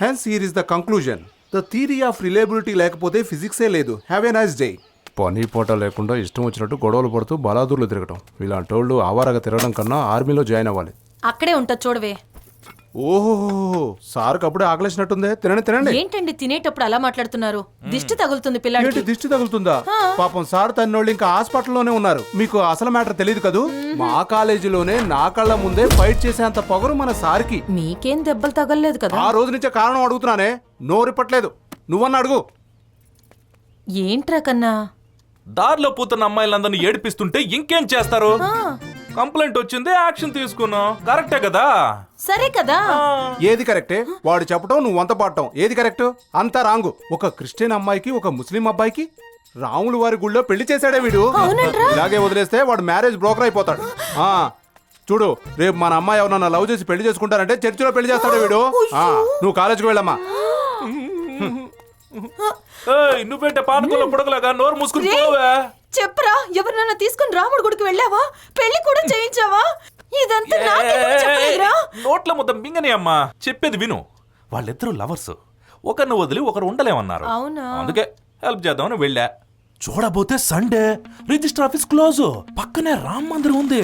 Hence here is the conclusion. The theory of reliability లేకపోతే ఫిజిక్సే లేదు. Have a nice day. పని పూట లేకుండా ఇష్టం వచ్చినట్టు గొడవలు పడుతూ బలాదూర్లు తిరగటం, ఇలాంటి వాళ్ళు ఆవారగా తిరగడం కన్నా ఆర్మీలో జాయిన్ అవ్వాలి. అక్కడే ఉంటుంది చూడవే. ఓహో, సార్కి అప్పుడే ఆకలేసినట్టుందే. తినండి తినండి. ఏంటండి తినేటప్పుడు అలా మాట్లాడుతున్నారు? దిష్టి తగులుతుంది పిల్లాడికి. ఏంటి దిష్టి తగులుతుందా? పాపం సార్ తన్నోళ్ళు ఇంకా హాస్పిటల్లోనే ఉన్నారు. మీకు అసలు మ్యాటర్ తెలియదు కదూ. మా కాలేజీలోనే నా కళ్ళ ముందే ఫైట్ చేసేంత పొగరు మన సార్కి. మీకేం దెబ్బలు తగలలేదు కదా? ఆ రోజు నుంచే కారణం అడుగుతున్నానే, నోరిప్పట్లేదు. నువ్వన్న అడుగు. ఏంట్రా కన్నా? దారిలో పోతున్న అమ్మాయిలందరినీ ఏడిపిస్తుంటే ఇంకేం చేస్తారు? కంప్లైంట్ వచ్చింది, యాక్షన్ తీసుకున్నాం. కరెక్టే కదా? సరే కదా. ఏది కరెక్టే? వాడు చెప్పడం, నువ్వు వంత పాడటం ఏది కరెక్ట్? అంతా రాంగు. ఒక క్రిస్టియన్ అమ్మాయికి ఒక ముస్లిం అబ్బాయికి రాములు వారి గుళ్ళో పెళ్లి చేశాడే వీడు. ఇలాగే వదిలేస్తే వాడు మ్యారేజ్ బ్రోకర్ అయిపోతాడు. చూడు, రేపు మన అమ్మాయి ఎవరన్నా లవ్ చేసి పెళ్లి చేసుకుంటారంటే చర్చిలో పెళ్లి చేస్తాడు వీడు. నువ్వు కాలేజీకి వెళ్ళమ్మా. నువ్వేంటే పానకంలో పుడకలాగా నోరు మూసుకుని పోవే. చెప్పరా, ఎవరినైనా తీసుకుని రాముడి గుడికి వెళ్ళావా? పెళ్లి కూడా చేయించావా? ఇదంతా నాకెందుకు చెప్పలేదురా? నోట్ల ముద్ద మింగని అమ్మా, చెప్పేది విను. వాళ్ళిద్దరూ లవర్స్, ఒకరిని వదిలి ఒకరు ఉండలేమన్నారు. అవునా? అందుకే హెల్ప్ చేద్దామని వెళ్ళా. చూడబోతే సండే రిజిస్టర్ ఆఫీస్ క్లోజ్, పక్కనే రామ్ మందిరం ఉంది.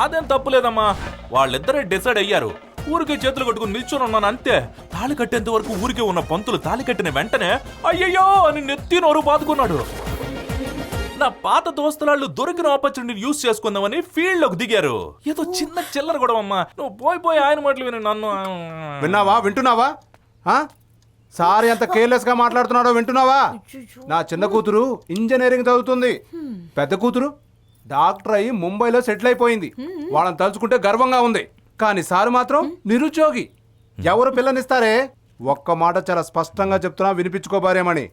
అదేం తప్పులేదమ్మా, వాళ్ళిద్దరే డిసైడ్ అయ్యారు. ఊరికే చేతులు కట్టుకుని నిల్చొని ఉన్నాను అంతే. తాళి కట్టేంత వరకు ఊరికే ఉన్న పంతులు తాళి కట్టిన వెంటనే అయ్యయ్యో అని నెత్తి నోరు బాదుకున్నాడు. నా పాత దోస్తులాళ్ళు దొరికిన ఆపర్చునిటీని యూజ్ చేసుకుందామని ఫీల్డ్ లోకి దిగారు. ఏదో చిన్న చిల్లర కూడా అమ్మా. నువ్వు పోయి ఆయన మాటలు విని నన్ను వింటున్నావా? సారీ ఎంత కేర్లెస్ గా మాట్లాడుతున్నాడో వింటున్నావా? నా చిన్న కూతురు ఇంజనీరింగ్ చదువుతుంది, పెద్ద కూతురు డాక్టర్ అయి ముంబైలో సెటిల్ అయిపోయింది. వాళ్ళని తలుచుకుంటే గర్వంగా ఉంది. కానీ సారు మాత్రం నిరుద్యోగి. ఎవరు పిల్లనిస్తారే? ఒక్క మాట చాలా స్పష్టంగా చెప్తున్నా, వినిపించుకోబారేమని.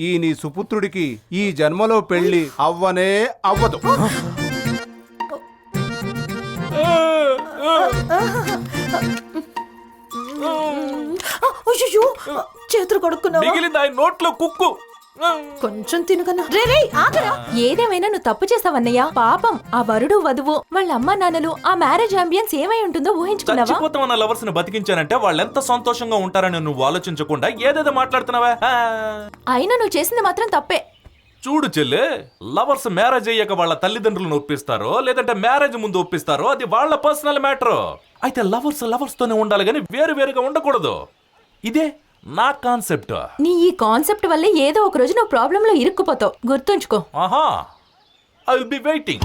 ఈ నీ సుపుత్రుడికి ఈ జన్మలో పెళ్లి అవ్వనే అవ్వదు. చేతులు కడుక్కున్నావా? మిగిలింది ఆయన నోట్లో కుక్కు. కొంచెం తినుకన్నా. రే ఆగరా. ఏదేమైనా నువ్వు తప్పు చేసావన్నయ్య. పాపం ఆ వరుడు వధువు వాళ్ళ అమ్మా నాన్నలు ఆ మ్యారేజ్ అంబియన్స్ ఏమై ఉంటుందో ఊహించుకున్నావా? చచ్చిపోతామన్న లవర్స్ ని బతికించానంటే వాళ్ళెంత సంతోషంగా ఉంటారని నువ్వు ఆలోచించకుండా ఏదేదో మాట్లాడుతున్నావా? అయినా నువ్వు చేసింది మాత్రం తప్పే. చూడు చెల్లె, లవర్స్ మ్యారేజ్ అయ్యాక వాళ్ళ తల్లిదండ్రులను ఒప్పిస్తారో లేదంటే మ్యారేజ్ ముందు ఒప్పిస్తారో అది వాళ్ళ పర్సనల్ మ్యాటర్. అయితే లవర్స్ తోనే ఉండాలి గానీ వేరుగా ఉండకూడదు. ఇదే నా కాన్సెప్ట్. నీ ఈ కాన్సెప్ట్ వల్లే ఏదో ఒక రోజు నువ్వు ప్రాబ్లం లో ఇరుక్కుపోతావు, గుర్తుంచుకో. ఆహా, ఐ విల్ బి వెయిటింగ్.